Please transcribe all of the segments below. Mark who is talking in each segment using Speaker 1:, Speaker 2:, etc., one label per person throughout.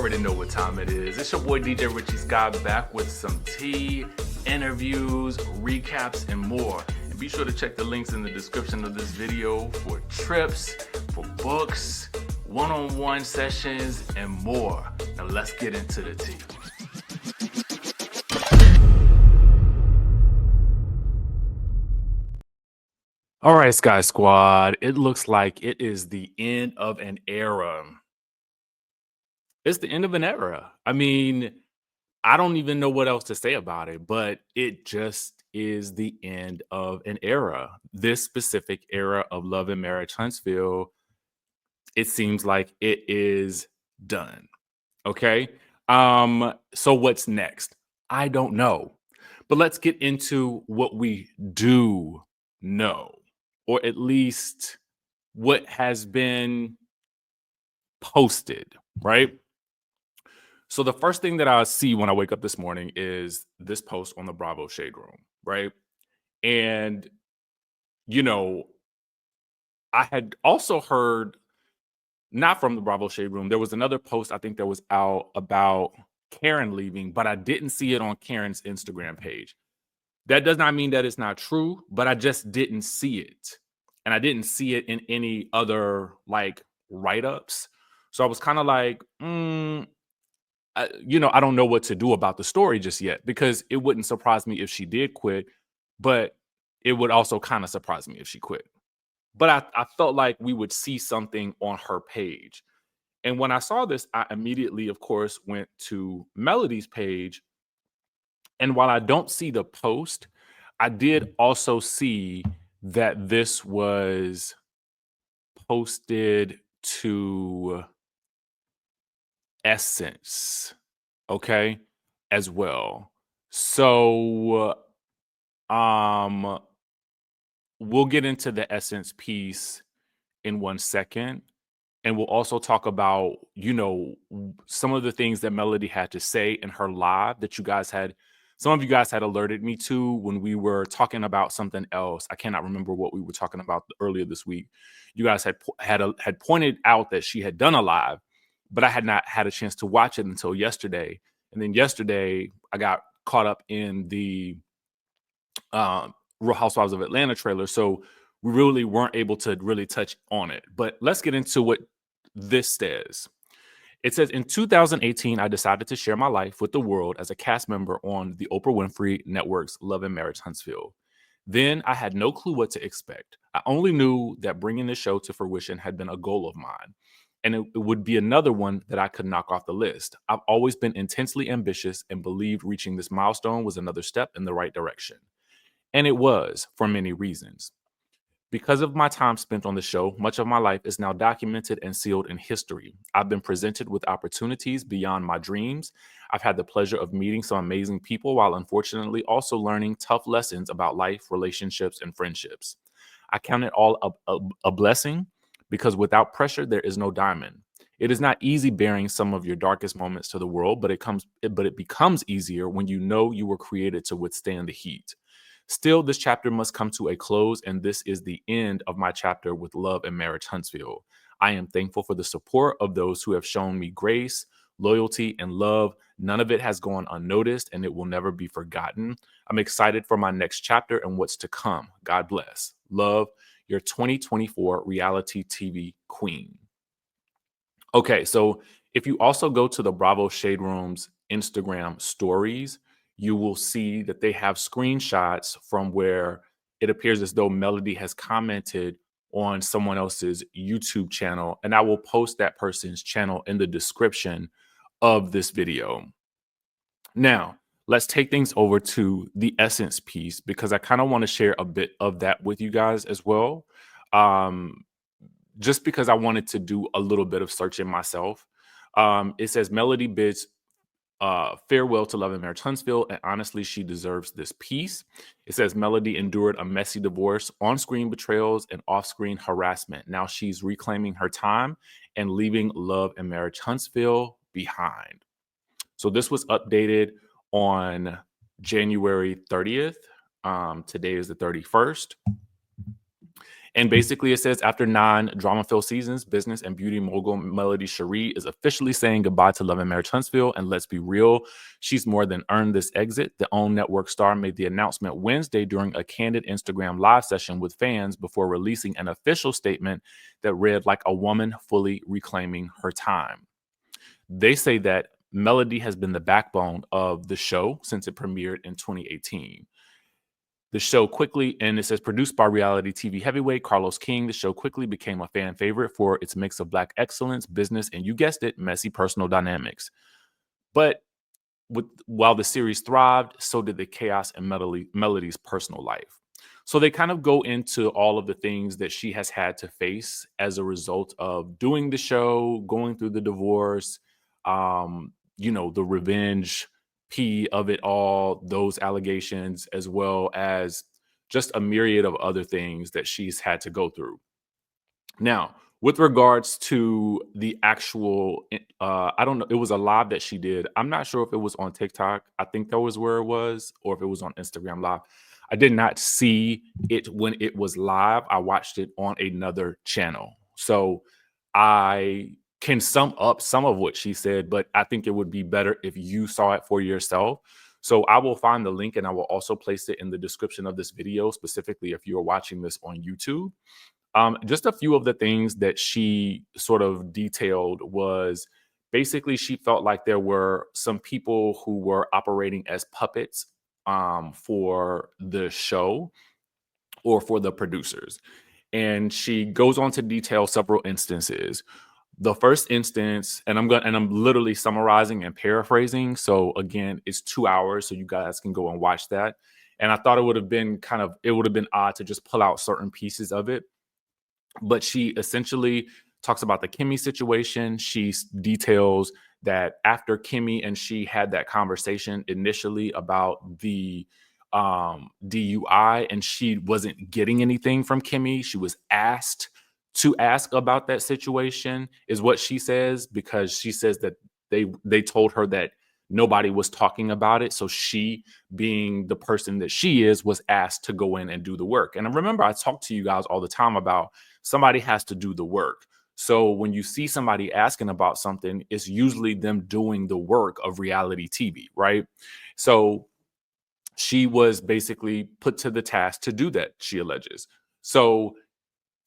Speaker 1: already know what time it is. It's your boy DJ Richie Skye back with some tea, interviews, recaps, and more. And be sure to check the links in the description of this video for trips, for books, one-on-one sessions, and more. Now let's get into the tea. All right, Skye Squad, it looks like it is the end of an era. It's the end of an era. I mean, I don't even know what else to say about it, but it just is the end of an era. This specific era of Love and Marriage Huntsville, it seems like it is done. Okay. So what's next? I don't know. But let's get into what we do know, or at least what has been posted, right? So the first thing that I see when I wake up this morning is this post on the Bravo Shade Room, right? And, you know, I had also heard, not from the Bravo Shade Room, there was another post I think that was out about Karen leaving, but I didn't see it on Karen's Instagram page. That does not mean that it's not true, but I just didn't see it. And I didn't see it in any other like write-ups. So I was kind of like, I don't know what to do about the story just yet, because it wouldn't surprise me if she did quit, but it would also kind of surprise me if she quit. But I felt like we would see something on her page. And when I saw this, I immediately, of course, went to Melody's page. And while I don't see the post, I did also see that this was posted to Essence, okay, as well. So we'll get into the Essence piece in 1 second, and we'll also talk about, some of the things that Melody had to say in her live that some of you guys had alerted me to when we were talking about something else. I cannot remember what we were talking about earlier this week. You guys had pointed out that she had done a live, but I had not had a chance to watch it until yesterday. And then yesterday, I got caught up in the Real Housewives of Atlanta trailer, so we really weren't able to really touch on it. But let's get into what this says. It says, in 2018, I decided to share my life with the world as a cast member on the Oprah Winfrey Network's Love and Marriage Huntsville. Then I had no clue what to expect. I only knew that bringing the show to fruition had been a goal of mine, and it would be another one that I could knock off the list. I've always been intensely ambitious and believed reaching this milestone was another step in the right direction. And it was, for many reasons. Because of my time spent on the show, much of my life is now documented and sealed in history. I've been presented with opportunities beyond my dreams. I've had the pleasure of meeting some amazing people, while unfortunately also learning tough lessons about life, relationships, and friendships. I count it all a blessing, because without pressure, there is no diamond. It is not easy bearing some of your darkest moments to the world, but it becomes easier when you know you were created to withstand the heat. Still, this chapter must come to a close, and this is the end of my chapter with Love and Marriage Huntsville. I am thankful for the support of those who have shown me grace, loyalty, and love. None of it has gone unnoticed, and it will never be forgotten. I'm excited for my next chapter and what's to come. God bless. Love, your 2024 reality TV queen. Okay, so if you also go to the Bravo Shade Room's Instagram stories, you will see that they have screenshots from where it appears as though Melody has commented on someone else's YouTube channel. And I will post that person's channel in the description of this video. Now, let's take things over to the Essence piece, because I kind of want to share a bit of that with you guys as well. Just because I wanted to do a little bit of searching myself. It says Melody bids farewell to Love and Marriage Huntsville, and honestly, she deserves this piece. It says Melody endured a messy divorce, on-screen betrayals, and off-screen harassment. Now she's reclaiming her time and leaving Love and Marriage Huntsville behind. So this was updated on January 30th. Today is the 31st. And basically, it says after 9 drama-filled seasons, business and beauty mogul Melody Sheree is officially saying goodbye to Love and Marriage Huntsville. And let's be real, she's more than earned this exit. The OWN network star made the announcement Wednesday during a candid Instagram live session with fans before releasing an official statement that read like a woman fully reclaiming her time. They say that Melody has been the backbone of the show since it premiered in 2018. The show quickly, and it says produced by reality TV heavyweight Carlos King, the show quickly became a fan favorite for its mix of Black excellence, business, and you guessed it, messy personal dynamics. But while the series thrived, so did the chaos in Melody's personal life. So they kind of go into all of the things that she has had to face as a result of doing the show, going through the divorce, the revenge of it all, those allegations, as well as just a myriad of other things that she's had to go through. Now, with regards to the actual, I don't know, it was a live that she did. I'm not sure if it was on TikTok. I think that was where it was, or if it was on Instagram Live. I did not see it when it was live. I watched it on another channel. So I can sum up some of what she said, but I think it would be better if you saw it for yourself. So I will find the link and I will also place it in the description of this video, specifically if you are watching this on YouTube. Just a few of the things that she sort of detailed was basically she felt like there were some people who were operating as puppets for the show or for the producers. And she goes on to detail several instances. The first instance, and I'm literally summarizing and paraphrasing. So again, it's 2 hours, so you guys can go and watch that. And I thought it would have been odd to just pull out certain pieces of it. But she essentially talks about the Kimmy situation. She details that after Kimmy and she had that conversation initially about the DUI, and she wasn't getting anything from Kimmy. She was asked to ask about that situation, is what she says, because she says that they told her that nobody was talking about it. So she, being the person that she is, was asked to go in and do the work. And remember, I talk to you guys all the time about somebody has to do the work. So when you see somebody asking about something, it's usually them doing the work of reality TV, right? So she was basically put to the task to do that, she alleges. So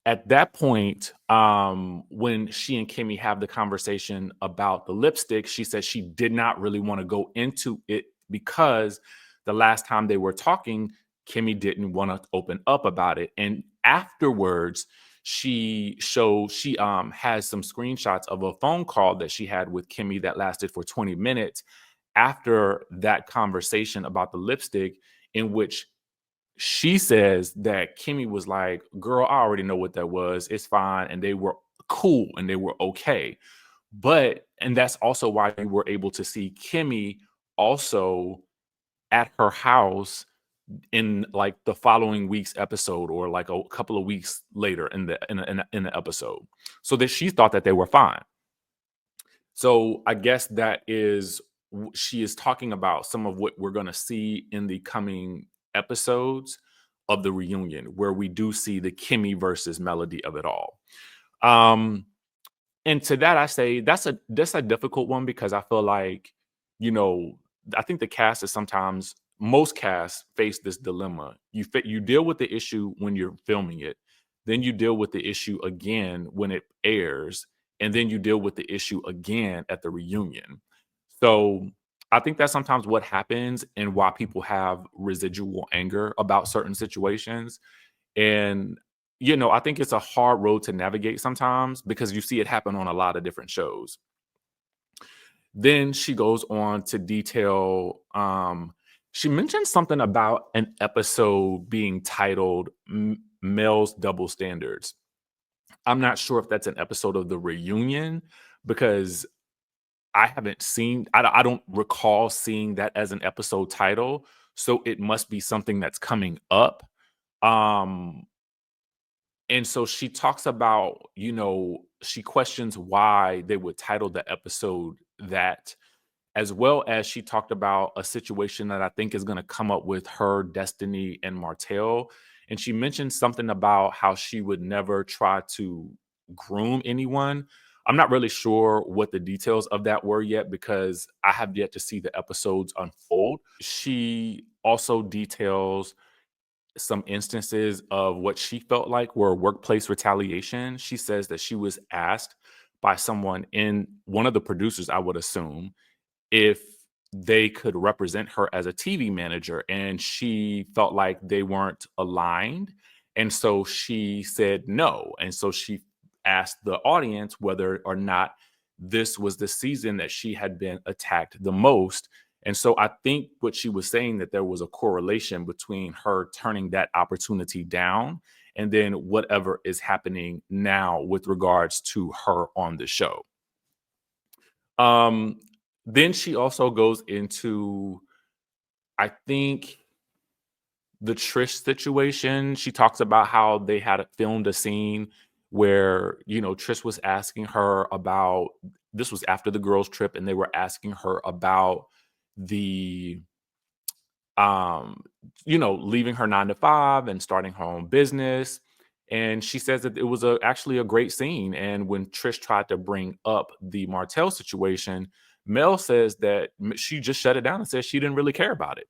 Speaker 1: at that point, when she and Kimmy have the conversation about the lipstick, she said she did not really want to go into it because the last time they were talking, Kimmy didn't want to open up about it. And afterwards, she has some screenshots of a phone call that she had with Kimmy that lasted for 20 minutes after that conversation about the lipstick, in which she says that Kimmy was like, girl, I already know what that was. It's fine. And they were cool and they were okay. And that's also why you were able to see Kimmy also at her house in like the following week's episode, or like a couple of weeks later in the episode. So that she thought that they were fine. So I guess she is talking about some of what we're going to see in the coming episodes of the reunion, where we do see the Kimmy versus Melody of it all. And to that, I say that's a difficult one, because I feel like, I think the cast is most casts face this dilemma. You deal with the issue when you're filming it, then you deal with the issue again when it airs, and then you deal with the issue again at the reunion. So I think that's sometimes what happens and why people have residual anger about certain situations. And, I think it's a hard road to navigate sometimes, because you see it happen on a lot of different shows. Then she goes on to detail, she mentioned something about an episode being titled Male's Double Standards. I'm not sure if that's an episode of the reunion, because I don't recall seeing that as an episode title. So it must be something that's coming up. And so she talks about, she questions why they would title the episode that, as well as she talked about a situation that I think is going to come up with her, Destiny, and Martell. and she mentioned something about how she would never try to groom anyone. I'm not really sure what the details of that were yet because I have yet to see the episodes unfold. She also details some instances of what she felt like were workplace retaliation. She says that she was asked by someone in one of the producers, I would assume, if they could represent her as a TV manager, and she felt like they weren't aligned. And so she said no. And so she asked the audience whether or not this was the season that she had been attacked the most. And so I think what she was saying, that there was a correlation between her turning that opportunity down and then whatever is happening now with regards to her on the show. Um, then she also goes into, I think, the Trish situation. She talks about how they had filmed a scene where, Trish was asking her about, this was after the girls' trip, and they were asking her about the um, leaving her 9 to 5 and starting her own business. And she says that it was actually a great scene. And when Trish tried to bring up the Martell situation, Mel says that she just shut it down and said she didn't really care about it.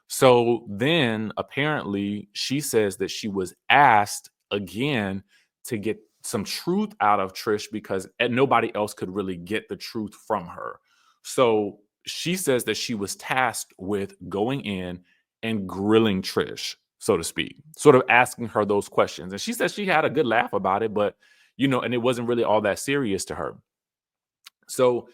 Speaker 1: So then apparently she says that she was asked again to get some truth out of Trish because nobody else could really get the truth from her. So she says that she was tasked with going in and grilling Trish, so to speak, sort of asking her those questions. And she says she had a good laugh about it, but, and it wasn't really all that serious to her. So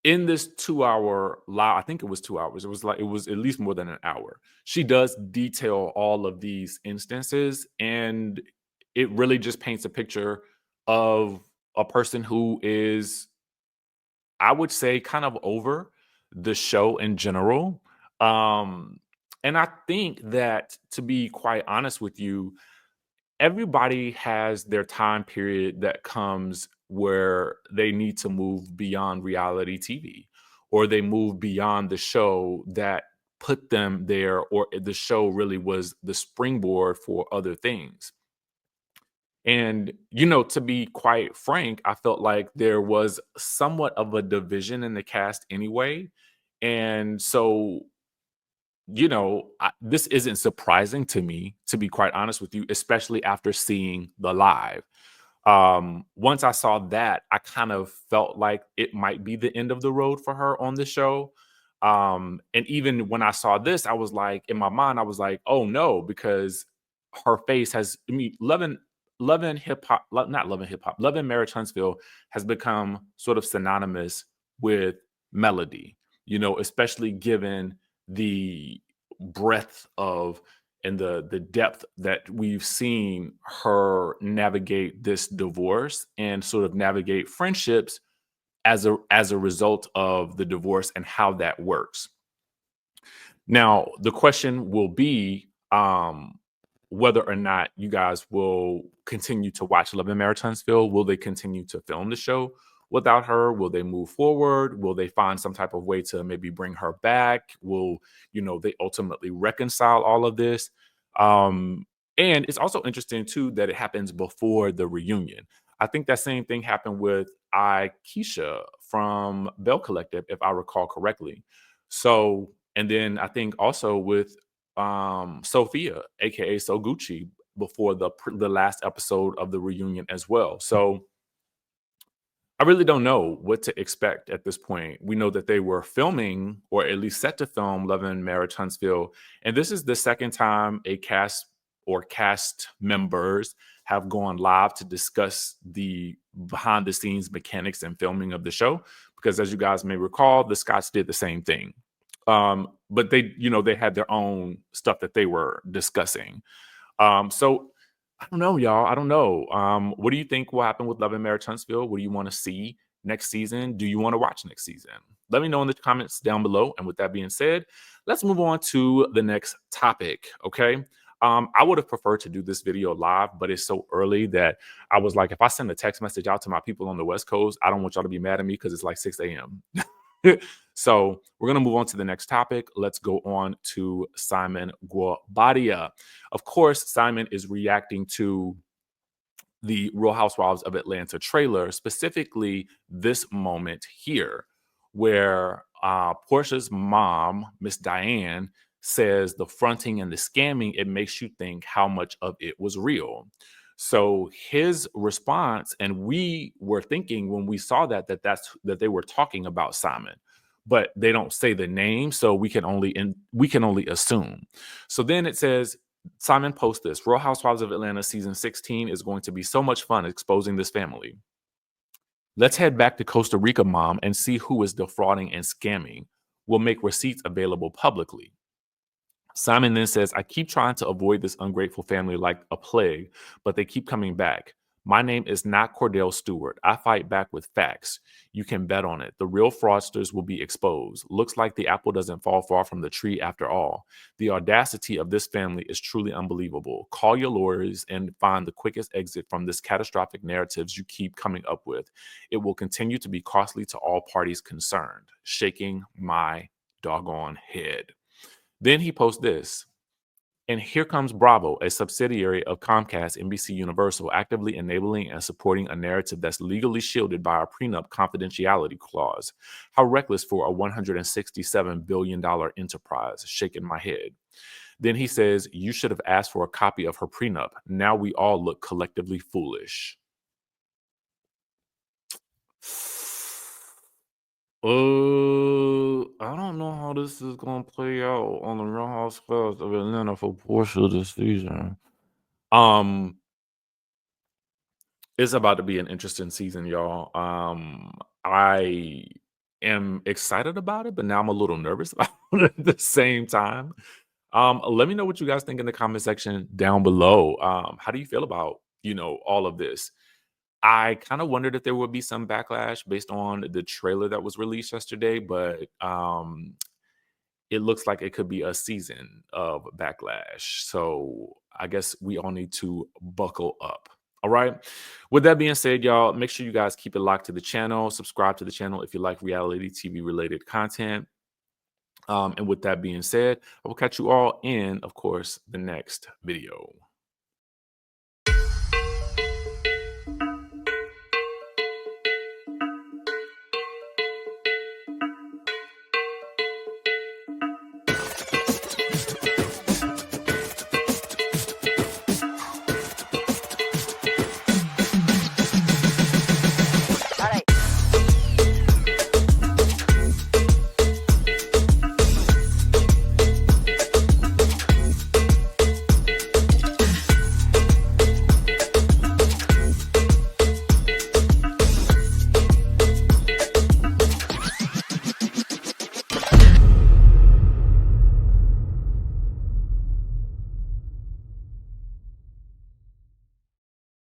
Speaker 1: in this 2-hour live, I think it was 2 hours. It was at least more than an hour. She does detail all of these instances, and it really just paints a picture of a person who is, I would say, kind of over the show in general. And I think that, to be quite honest with you, everybody has their time period that comes where they need to move beyond reality TV, or they move beyond the show that put them there, or the show really was the springboard for other things. And, to be quite frank, I felt like there was somewhat of a division in the cast anyway. And so, this isn't surprising to me, to be quite honest with you, especially after seeing the live. Once I saw that, I kind of felt like it might be the end of the road for her on the show. And even when I saw this, I was like, in my mind, I was like, oh no, because her face has, I mean, Loving hip hop, not loving hip hop, loving Marriage Huntsville has become sort of synonymous with melody, especially given the breadth of, and the depth that we've seen her navigate this divorce and sort of navigate friendships as a result of the divorce and how that works. Now, the question will be whether or not you guys will continue to watch Love and Marriage Huntsville. Will they continue to film the show without her? Will they move forward? Will they find some type of way to maybe bring her back? Will, they ultimately reconcile all of this? And it's also interesting too that it happens before the reunion. I think that same thing happened with Keisha from Bell Collective, if I recall correctly. So, and then I think also with Sophia, aka So Gucci, before the last episode of the reunion as well. So I really don't know what to expect at this point. We know that they were filming, or at least set to film, Love and Marriage Huntsville, and this is the second time a cast or cast members have gone live to discuss the behind the scenes mechanics and filming of the show. Because as you guys may recall, the Scotts did the same thing. But they had their own stuff that they were discussing. So I don't know, y'all. I don't know. What do you think will happen with Love and Marriage Huntsville? What do you want to see next season? Do you want to watch next season? Let me know in the comments down below. And with that being said, let's move on to the next topic. Okay. I would have preferred to do this video live, but it's so early that I was like, if I send a text message out to my people on the West Coast, I don't want y'all to be mad at me because it's like 6 a.m. So we're going to move on to the next topic. Let's go on to Simon Guobadia. Of course, Simon is reacting to the Real Housewives of Atlanta trailer, specifically this moment here, where Portia's mom, Miss Diane, says the fronting and the scamming, it makes you think how much of it was real. So his response, and we were thinking when we saw that they were talking about Simon, but they don't say the name, so we can only assume. So then it says, Simon posts this: Real Housewives of Atlanta season 16 is going to be so much fun exposing this family. Let's head back to Costa Rica, mom, and see who is defrauding and scamming. We'll make receipts available publicly. Simon then says, I keep trying to avoid this ungrateful family like a plague, but they keep coming back. My name is not Cordell Stewart. I fight back with facts. You can bet on it. The real fraudsters will be exposed. Looks like the apple doesn't fall far from the tree after all. The audacity of this family is truly unbelievable. Call your lawyers and find the quickest exit from this catastrophic narratives you keep coming up with. It will continue to be costly to all parties concerned. Shaking my doggone head. Then he posts this. And here comes Bravo, a subsidiary of Comcast, NBC Universal, actively enabling and supporting a narrative that's legally shielded by our prenup confidentiality clause. How reckless for a $167 billion enterprise. Shaking my head. Then he says, you should have asked for a copy of her prenup. Now we all look collectively foolish. I don't know how this is gonna play out on the Real Housewives of Atlanta for Portia this season. It's about to be an interesting season, y'all. I am excited about it, but now I'm a little nervous about it at the same time. Let me know what you guys think in the comment section down below. How do you feel about, all of this? I kind of wondered if there would be some backlash based on the trailer that was released yesterday, but it looks like it could be a season of backlash. So I guess we all need to buckle up. All right. With that being said, y'all, make sure you guys keep it locked to the channel. Subscribe to the channel if you like reality TV related content. And with that being said, I will catch you all in, of course, the next video.